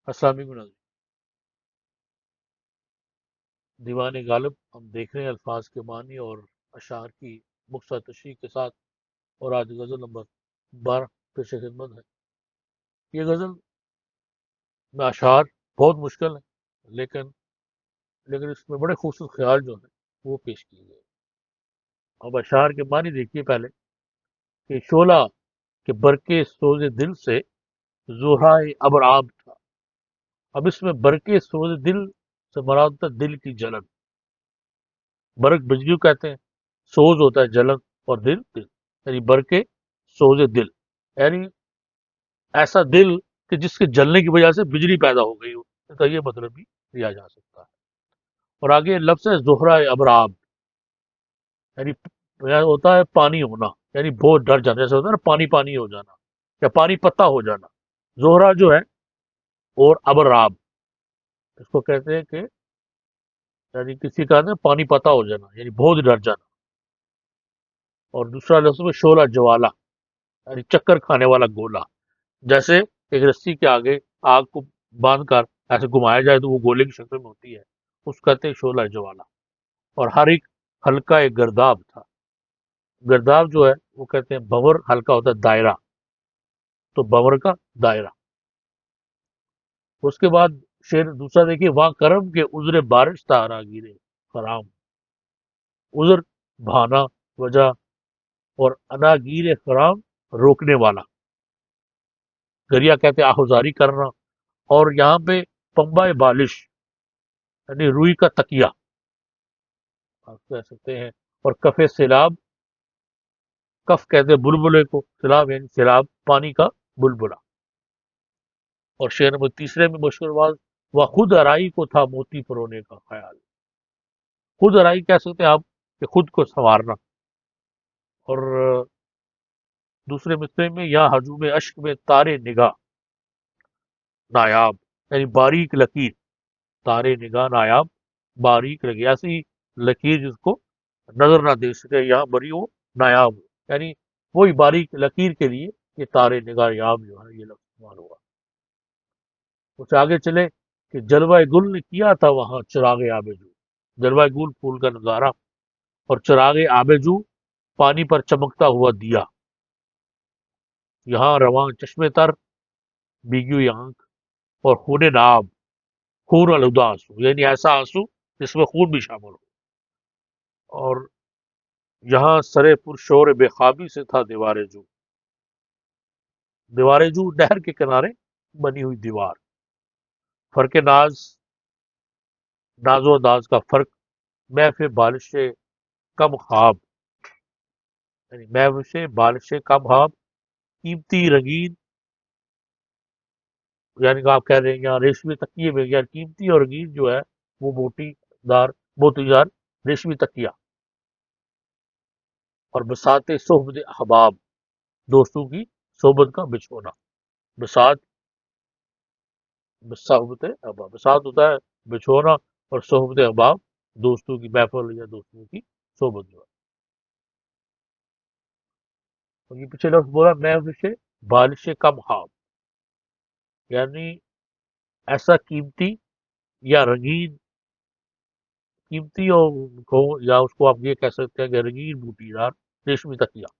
السلام علیکم ناظرین۔ دیوان غالب ہم دیکھ رہے ہیں الفاظ کے معنی اور اشعار کی مختصر تشریح کے ساتھ، اور آج غزل نمبر 12 پیش خدمت ہے۔ یہ غزل میں اشعار بہت مشکل ہے، لیکن اس میں بڑے خوبصورت خیال جو ہیں وہ پیش کیے گئے۔ اب اشعار کے معنی دیکھیے پہلے کہ شعلہ کے برقے سوز دل سے زہرائے ابرآب تھا۔ اب اس میں برقے سوز دل سے مراد ہوتا ہے دل کی جلن۔ برق بجلی کو کہتے ہیں، سوز ہوتا ہے جلن، اور دل دل، یعنی برقے سوز دل، یعنی ایسا دل کہ جس کے جلنے کی وجہ سے بجلی پیدا ہو گئی ہو، اس کا یہ مطلب بھی لیا جا سکتا ہے۔ اور آگے لفظ ہے زہرہ ابراب، یعنی ہوتا ہے پانی ہونا، یعنی بہت ڈر جانا، جیسے ہوتا ہے نا پانی پانی ہو جانا یا پانی پتا ہو جانا۔ زہرہ جو ہے اور ابراب، اس کو کہتے ہیں کہ یعنی کسی کا نا پانی پتا ہو جانا، یعنی بہت ڈر جانا۔ اور دوسرا لفظ میں شعلہ جوالا، یعنی چکر کھانے والا گولا، جیسے ایک رسی کے آگے آگ کو باندھ کر ایسے گھمایا جائے تو وہ گولے کی شکل میں ہوتی ہے، اس کو کہتے ہیں شعلہ جوالا۔ اور ہر ایک ہلکا ایک گرداب تھا۔ گرداب جو ہے وہ کہتے ہیں بھور، ہلکا ہوتا ہے دائرہ، تو بھور کا دائرہ۔ اس کے بعد شعر دوسرا دیکھیے، وہاں کرم کے عذر بارش تارا گیرے خرام، عذر بہانا، وجہ، اور اناگیر خرام روکنے والا، گریا کہتے ہیں آہوزاری کرنا۔ اور یہاں پہ پمبا بالش یعنی روئی کا تکیہ آپ کہہ سکتے ہیں۔ اور کف سیلاب، کف کہتے ہیں بلبلے کو، سیلاب یعنی سیلاب پانی کا بلبلا۔ اور شعر نمبر تیسرے میں مشکل آواز، وہ خود ارائی کو تھا موتی پرونے کا خیال۔ خود ارائی کہہ سکتے ہیں آپ کہ خود کو سنوارنا۔ اور دوسرے مصرے میں یا ہجوم اشک میں تارے نگاہ نایاب، یعنی باریک لکیر، تارے نگاہ نایاب، باریک لکیر، ایسی لکیر جس کو نظر نہ دے سکے، یہاں بری ہو نایاب ہو، یعنی وہی باریک لکیر کے لیے یہ تارے نگاہ یاب جو ہے یہ لفظ استعمال ہوا۔ اس سے آگے چلے کہ جلوہ گل نے کیا تھا وہاں چراغ آبجو، جلوہ گل پھول کا نظارہ، اور چراغ آبجو پانی پر چمکتا ہوا دیا، یہاں رواں چشمے تر بھیگی ہوئی آنکھ، اور خون ناب، خون الہدا آنسو، یعنی ایسا آنسو جس میں خون بھی شامل ہو۔ اور یہاں سرے پر شور بے خوابی سے تھا دیوار جو، دیوار جو نہر کے کنارے بنی ہوئی دیوار، فرق ناز، ناز و انداز کا فرق، محف بالش کم خواب، یعنی محف بالش کم خواب، قیمتی رنگین، یعنی کہ آپ کہہ رہے ہیں یہاں ریشمی تکیے میں، یعنی قیمتی اور رنگین جو ہے وہ موتی دار ریشمی تکیہ، اور بساط صحبت احباب، دوستوں کی صحبت کا بچھونا، بساط، صحبت احباب، بساط ہوتا ہے بچھونا، اور صحبت احباب دوستوں کی محفل یا دوستوں کی صحبت جو ہے۔ اور یہ پیچھے لفظ بولا محفش بالش کم خواب، یعنی ایسا قیمتی یا رنگین، قیمتی اور کو، یا اس کو آپ یہ کہہ سکتے ہیں کہ رنگین بوٹی دار ریشمی تکیہ۔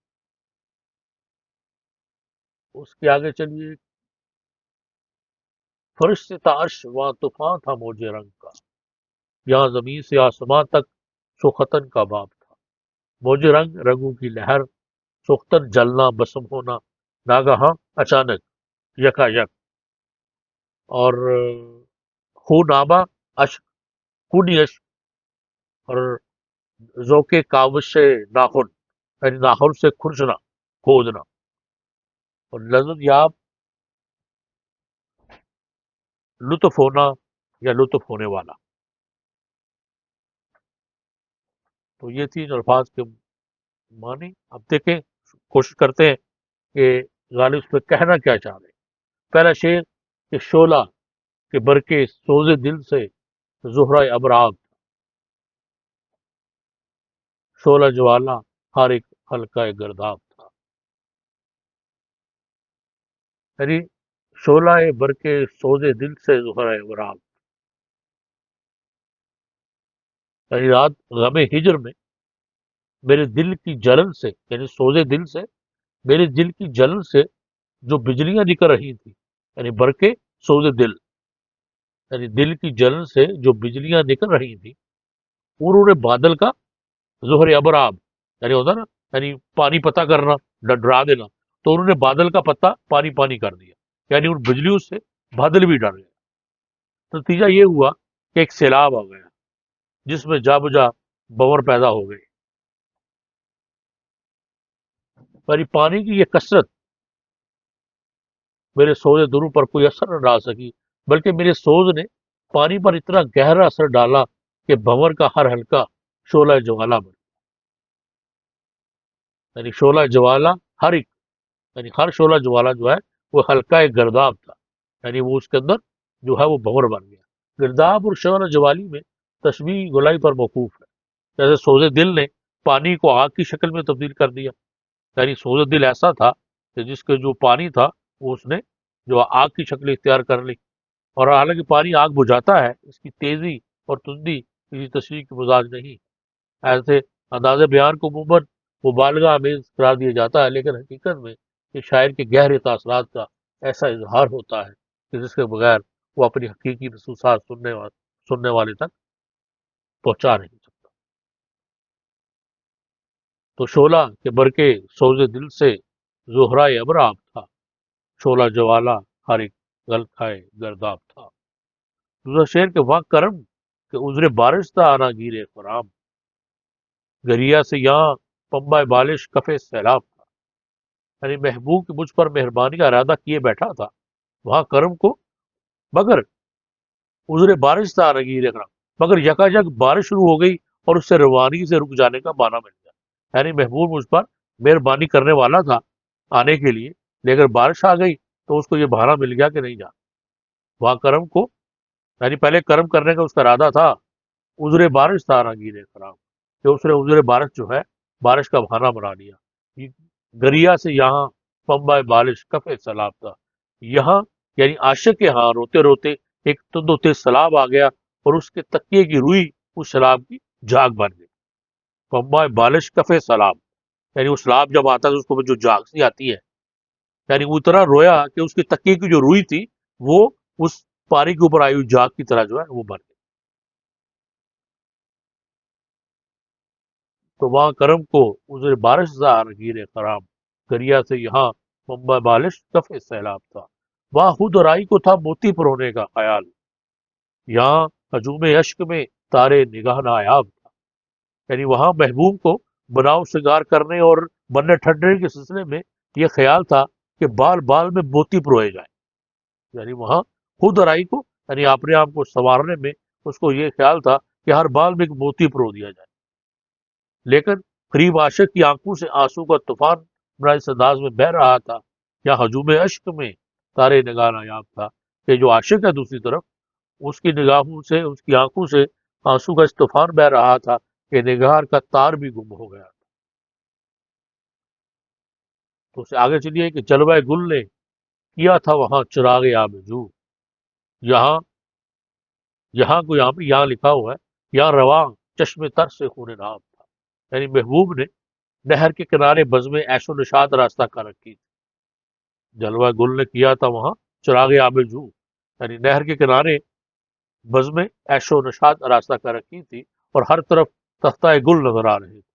اس کے آگے چلیے، فرش سے تھا عرش وہاں طوفان تھا موج رنگ کا، یہاں زمین سے آسمان تک سوختن کا باب تھا، موج رنگ رنگوں کی لہر، سوختن جلنا بسم ہونا، ناگہاں اچانک، یکا یک۔ اور خون آبا اشک، خونی اشک، اور ذوق کاوش ناخن، یعنی ناخن سے کھرچنا، کھودنا، اور لذت یاب، لطف ہونا یا لطف ہونے والا۔ تو یہ تین الفاظ کے معنی۔ اب دیکھیں، کوشش کرتے ہیں کہ غالب اس پہ کہنا کیا چاہ رہے ہیں۔ پہلا شعر کہ شعلہ کے برقے سوز دل سے زہرہ ابراب، شعلہ جوالا ہر ایک حلقہ گرداب تھا، یعنی شعلہ برق سوز دل سے زہرہ ورام. یعنی رات غم ہجر میں میرے دل کی جلن سے، یعنی سوز دل سے، میرے دل کی جلن سے جو بجلیاں نکل رہی تھی، یعنی برقے سوز دل، یعنی دل کی جلن سے جو بجلیاں نکل رہی تھی، انہوں نے بادل کا ظہر ابراب، یعنی ہوتا نا، یعنی پانی پتہ کرنا، ڈرا دینا، تو انہوں نے بادل کا پتہ پانی پانی کر دیا، یعنی ان بجلیوں سے بادل بھی ڈر گیا. نتیجہ یہ ہوا کہ ایک سیلاب آ گیا جس میں جا بجا بور پیدا ہو گئی. یعنی پانی کی یہ کثرت میرے سوز دلوں پر کوئی اثر نہ ڈال سکی، بلکہ میرے سوز نے پانی پر اتنا گہرا اثر ڈالا کہ بھنور کا ہر حلقہ شعلہ جوالا بن. یعنی شعلہ جوالا، ہر ایک، یعنی ہر شعلہ جوالا جو ہے وہ حلقہ ایک گرداب تھا، یعنی وہ اس کے اندر جو ہے وہ بھنور بن گیا. گرداب اور شعلہ جوالی میں تشبیہ گولائی پر موقوف ہے. جیسے سوز دل نے پانی کو آگ کی شکل میں تبدیل کر دیا، یعنی سوز دل ایسا تھا کہ جس کے جو پانی تھا وہ اس نے جو آگ کی شکل اختیار کر لی. اور حالانکہ پانی آگ بجھاتا ہے، اس کی تیزی اور تندی کسی تشریح کی مزاج نہیں. ایسے انداز بیان کو عموماً مبالغہ آمیز قرار دیا جاتا ہے، لیکن حقیقت میں یہ شاعر کے گہرے تاثرات کا ایسا اظہار ہوتا ہے کہ جس کے بغیر وہ اپنی حقیقی محسوسات سننے والے تک پہنچا نہیں سکتا. تو شعلہ کے برقے سوز دل سے زہرہ ابراب تھا، شعلہ جوالا ہر ایک غل کھائے گرداب تھا. دوسرا شعر کے واں کرم کہ عذر بارش تھا آنا گیرے خرام، گریا سے یہاں پمبا بالش کفے سیلاب تھا. یعنی محبوب کی مجھ پر مہربانی کا ارادہ کیے بیٹھا تھا، وہاں کرم کو، مگر عذر بارش تھا آنا گیرے خرام، مگر یکا بارش شروع ہو گئی اور اس سے روانی سے رک جانے کا معنی مل گیا. یعنی محبوب مجھ پر مہربانی کرنے والا تھا آنے کے لیے، لیکن بارش آ گئی تو اس کو یہ بہانہ مل گیا کہ نہیں جانا. وہاں کرم کو، یعنی پہلے کرم کرنے کا اس کا ارادہ تھا، عذر بارش تھا نہ گیرے خراب، کہ اس نے عذر بارش جو ہے، بارش کا بہانہ بنا لیا. گریا سے یہاں پمبا بالش کفے سیلاب تھا، یہاں یعنی عاشق کے ہاں روتے روتے ایک تند و تیز سیلاب آ گیا اور اس کے تکیے کی روئی اس سیلاب کی جاگ بن گئی. پمبا بالش کفے سیلاب، یعنی وہ سیلاب جب آتا ہے تو اس کو جو جاگ سی آتی ہے، یعنی وہ اتنا رویا کہ اس کے تکیے کی جو روئی تھی وہ اس پانی کے اوپر آئی ہوئی جاگ کی طرح جو ہے وہ بن گئی. تو وہاں کرم کو عذر بارش زار گیرے خرام، دریا سے یہاں ممبا بالش کفے سیلاب تھا. وہاں خود اور آئی کو تھا موتی پرونے کا خیال، یہاں ہجوم اشک میں تارے نگاہ نایاب تھا. یعنی وہاں محبوب کو بناؤ شگار کرنے اور بننے ٹھنڈے کے سلسلے میں یہ خیال تھا کہ بال بال میں موتی پروئے جائیں. یعنی وہاں خود اور آئی کو، یعنی اپنے آپ کو سنوارنے میں اس کو یہ خیال تھا کہ ہر بال میں ایک موتی پرو دیا جائے. لیکن قریب عاشق کی آنکھوں سے آنسو کا طوفان اس انداز میں بہہ رہا تھا، یا ہجوم اشک میں تارے نگاہ نایاب تھا، کہ جو عاشق ہے دوسری طرف، اس کی نگاہوں سے، اس کی آنکھوں سے آنسو کا اس طوفان بہہ رہا تھا کہ نگار کا تار بھی گم ہو گیا. تو اسے آگے چلیے کہ جلوہ گل نے کیا تھا وہاں چراغ آبجو، یہاں یہاں کو یہاں لکھا ہوا ہے یہاں رواں چشم تر سے خون ناب تھا. یعنی محبوب نے نہر کے کنارے بزم عیش و نشاط راستہ کر رکھی تھی. جلوہ گل نے کیا تھا وہاں چراغ آبجو، یعنی نہر کے کنارے بزم عیش و نشاط راستہ کر رکھی تھی، اور ہر طرف تختہ گل نظر آ رہے تھے.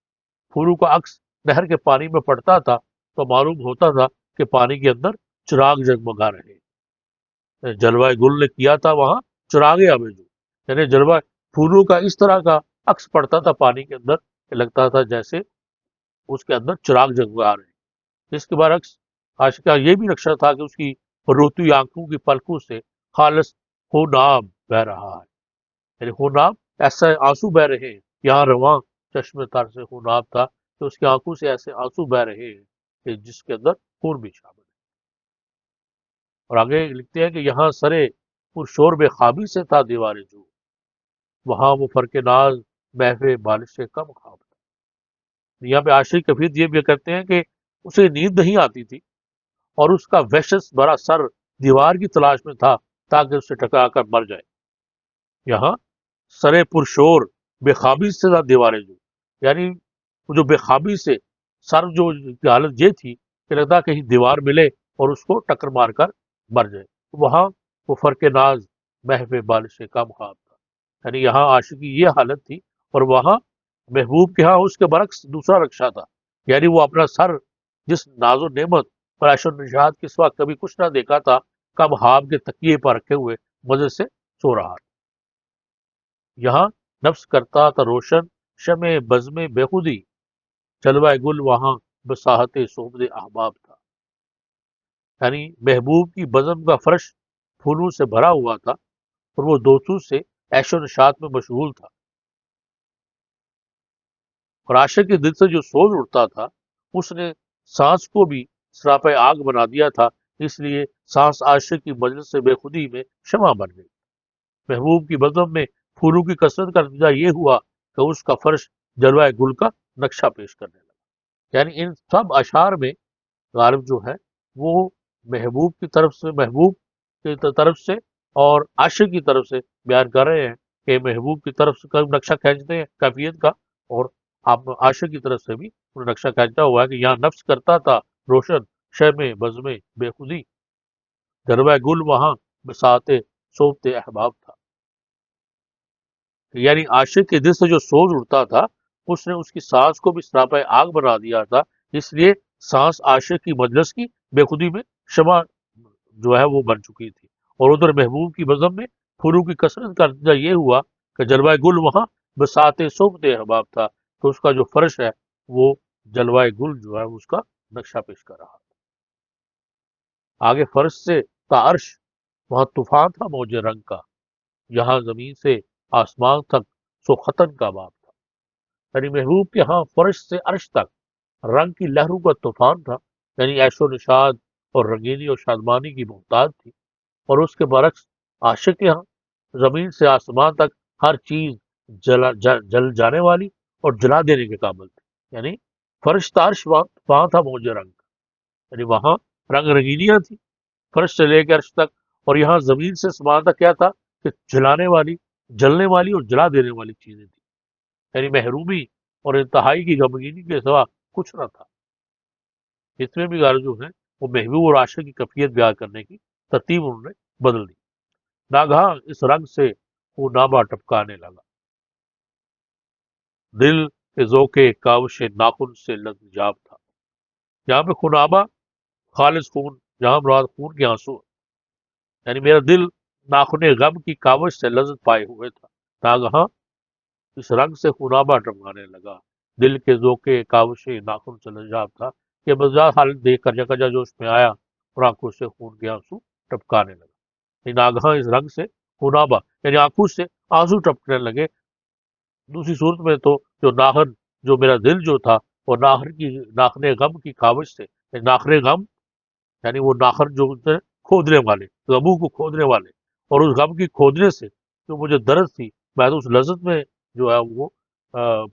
پھولوں کا عکس نہر کے پانی میں پڑتا تھا تو معلوم ہوتا تھا کہ پانی کے اندر چراغ جگمگا رہے ہیں. جلوہ گل نے کیا تھا وہاں چراغ آبجو، یعنی جلوہ پھولوں کا اس طرح کا عکس پڑتا تھا پانی کے اندر کہ لگتا تھا جیسے اس کے اندر چراغ جگمگا رہے ہیں. اس کے برعکس عاشقہ یہ بھی نقشہ تھا کہ اس کی روتی آنکھوں کی پلکوں سے خالص خوناب بہ رہا ہے. یعنی خوناب ایسا آنسو بہ رہے ہیں، یہاں رواں چشم تر سے خوناب تھا کہ اس کی آنکھوں سے ایسے آنسو بہ رہے ہیں کہ جس کے اندر خون بھی شامل ہے. اور آگے لکھتے ہیں کہ یہاں سرے پر شور بے خوابی سے تھا دیوار جو، وہاں وہ فرق ناز محو بالش سے کم خواب تھا. یہاں پہ عاشق کفیت یہ بھی کرتے ہیں کہ اسے نیند نہیں آتی تھی، اور اس کا وحشت بھرا سر دیوار کی تلاش میں تھا تاکہ اس سے ٹکرا کر مر جائے۔ یہاں سرے پرشور بے خوابی سے زیادہ دیواریں جو، یعنی وہ جو بے خوابی سے سر جو کی حالت یہ تھی کہ لگتا کہیں دیوار ملے اور اس کو ٹکر مار کر مر جائے۔ وہاں وہ فرق ناز محو بالش کم خواب تھا، یعنی یہاں عاشقی یہ حالت تھی، اور وہاں محبوب کے ہاں اس کے برعکس دوسرا رکشا تھا، یعنی وہ اپنا سر جس ناز و نعمت اور عیش و نشاط کے سوا کبھی کچھ نہ دیکھا تھا، کم خواب کے تکیے پر رکھے ہوئے مزے سے سو رہا تھا۔ یہاں نفس کرتا تھا روشن شمع بزم بے خودی، جلوہ گل وہاں بساحت صحبت احباب تھا، یعنی محبوب کی بزم کا فرش پھولوں سے بھرا ہوا تھا، اور وہ دوستوں سے عیش و نشاط میں مشغول تھا، اور عاشق کے دل سے جو سوز اٹھتا تھا اس نے سانس کو بھی سراپہ آگ بنا دیا تھا، اس لیے سانس عاشق کی مجلس سے بے خودی میں شمع بن گئی۔ محبوب کی بزم میں پھولوں کی کثرت کا نتیجہ یہ ہوا کہ اس کا فرش جلوہ گل کا نقشہ پیش کرنے لگا۔ یعنی ان سب اشعار میں غالب جو ہے وہ محبوب کی طرف سے، محبوب کی طرف سے اور عاشق کی طرف سے بیان کر رہے ہیں کہ محبوب کی طرف سے نقشہ کھینچتے ہیں کیفیت کا، اور آپ عاشق کی طرف سے بھی انہیں نقشہ کھینچا ہوا ہے کہ یہاں نفس کرتا تھا روشن شمع بزم بے خودی، جلوہ گل وہاں بساط صحبت احباب تھا۔ یعنی عاشق کے دل سے جو سوز اٹھتا تھا اس نے اس کی سانس کو بھی سراپہ آگ بنا دیا تھا، اس لیے سانس عاشق کی مجلس کی بے خودی میں شمع جو ہے وہ بن چکی تھی، اور ادھر محبوب کی بزم میں پھولوں کی کثرت کا نتیجہ یہ ہوا کہ جلوہ گل وہاں بساط صحبت احباب تھا، کہ اس کا جو فرش ہے وہ جلوہ گل جو ہے اس کا نقشہ پیش کر رہا تھا۔ آگے فرش سے تا عرش وہاں طوفان تھا موج رنگ کا، یہاں زمین سے آسمان تک سو ختن کا باب تھا، یعنی محبوب کے ہاں فرش سے عرش تک رنگ کی لہروں کا طوفان تھا، یعنی عیش و نشاد اور رنگینی اور شادمانی کی محتاج تھی، اور اس کے برعکس عاشق کے ہاں زمین سے آسمان تک ہر چیز جل جانے والی اور جلا دینے کے قابل تھی، یعنی فرش تارش وہاں تھا موج رنگ، یعنی وہاں رنگ رنگینیاں تھی فرش سے لے کے عرش تک، اور یہاں زمین سے آسمان تک کیا تھا کہ جلانے والی، جلنے والی اور جلا دینے والی چیزیں تھیں، یعنی محرومی اور انتہائی کی غمگینی کے سوا کچھ نہ تھا۔ اس میں بھی غرض جو ہے وہ محبوب اور عاشق کی کیفیت بیان کرنے کی ترتیب انہوں نے بدل دی۔ ناگہاں اس رنگ سے وہ نامہ ٹپکانے لگا، دل کے ذوق کاوش ناخن سے لذجاب تھا۔ یہاں پہ خنابہ خالص خون، جہاں مراد خون کے آنسو، یعنی میرا دل ناخن غم کی کاوش سے لذت پائے ہوئے تھا۔ ناگہاں اس رنگ سے خنابہ ٹپکانے لگا، دل کے ذوق کاوش ناخن سے لذجاب تھا، کہ مزاح حالت دیکھ کر یکجا جوش میں آیا اور آنکھوں سے خون کے آنسو ٹپکانے لگا۔ یعنی ناگہاں اس رنگ سے خنابہ یعنی آنکھوں سے آنسو ٹپکنے لگے۔ دوسری صورت میں تو جو ناخن، جو میرا دل جو تھا وہ ناخن غم کی کاوش سے، یعنی ناخن غم یعنی وہ ناخن جو ہوتے ہیں کھودنے والے، غموں کو کھودنے والے، اور اس غم کی کھودنے سے جو مجھے درد تھی میں تو اس لذت میں جو ہے وہ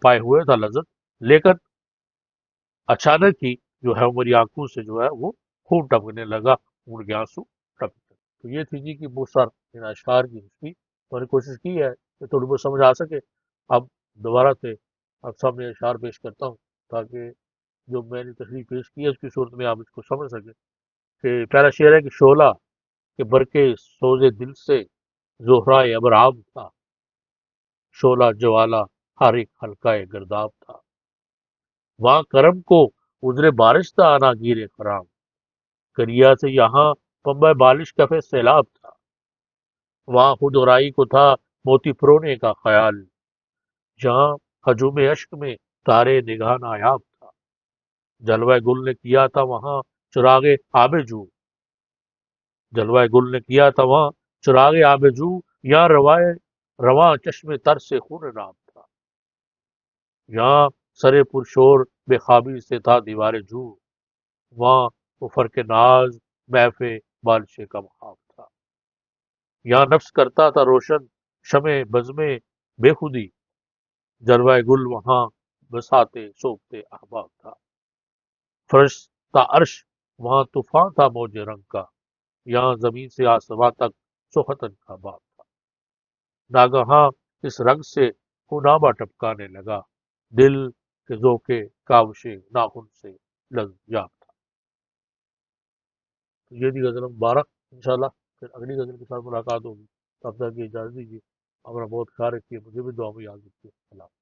پائے ہوئے تھا لذت، لیکن اچانک ہی جو ہے میری آنکھوں سے جو ہے وہ خون ٹپکنے لگا، خون کے آنسو ٹپکنے۔ تو یہ تھی جی کہ مختصر ان اشعار کی ہسٹری، میں نے کوشش کی ہے کہ تھوڑی بہت سمجھ آ سکے۔ اب دوبارہ سے آپ سامنے اشعار پیش کرتا ہوں تاکہ جو میں نے تشریح پیش کی ہے اس کی صورت میں آپ اس کو سمجھ سکیں۔ کہ پہلا شعر ہے کہ شعلہ کہ برقے سوز دل سے زہرائے ابرام تھا، شعلہ جوالا ہر ایک حلقہ گرداب تھا، وہاں کرم کو عذر بارش تھا آنا گیر خرام، کریا سے یہاں پنبہ بالش کفے سیلاب تھا، وہاں خود اورائی کو تھا موتی پرونے کا خیال، جہاں ہجوم اشک میں تارے نگاہ نایاب تھا، جلوہ گل نے کیا تھا وہاں چراغ آب جو، جلوہ گل نے کیا تھا وہاں چراغ آب جو، یا رواں چشم تر سے خون ناب تھا، یہاں سرے پرشور بے خوابی سے تھا دیوار جو، وہاں وہ فرق ناز محف بالش کا محاب تھا، یہاں نفس کرتا تھا روشن شمع بزم بے خودی، جلوہ گل وہاں بساط صحبت احباب تھا، فرش تا عرش وہاں طوفان تھا موج رنگ کا، یہاں زمین سے آسماں تک سوختن کا باب تھا۔ ناگہاں اس رنگ سے خونابہ ٹپکانے لگا، دل کے ذوقے کاوش ناخن سے لرزیاب تھا۔ تو یہ تھی غزل نمبر 12۔ انشاءاللہ پھر اگلی غزل کے ساتھ ملاقات ہوگی، تب تک کی اجازت دیجیے، اپنا بہت خیال رکھیے، مجھے بھی دعا میں یاد رکھیے۔ اللہ حافظ۔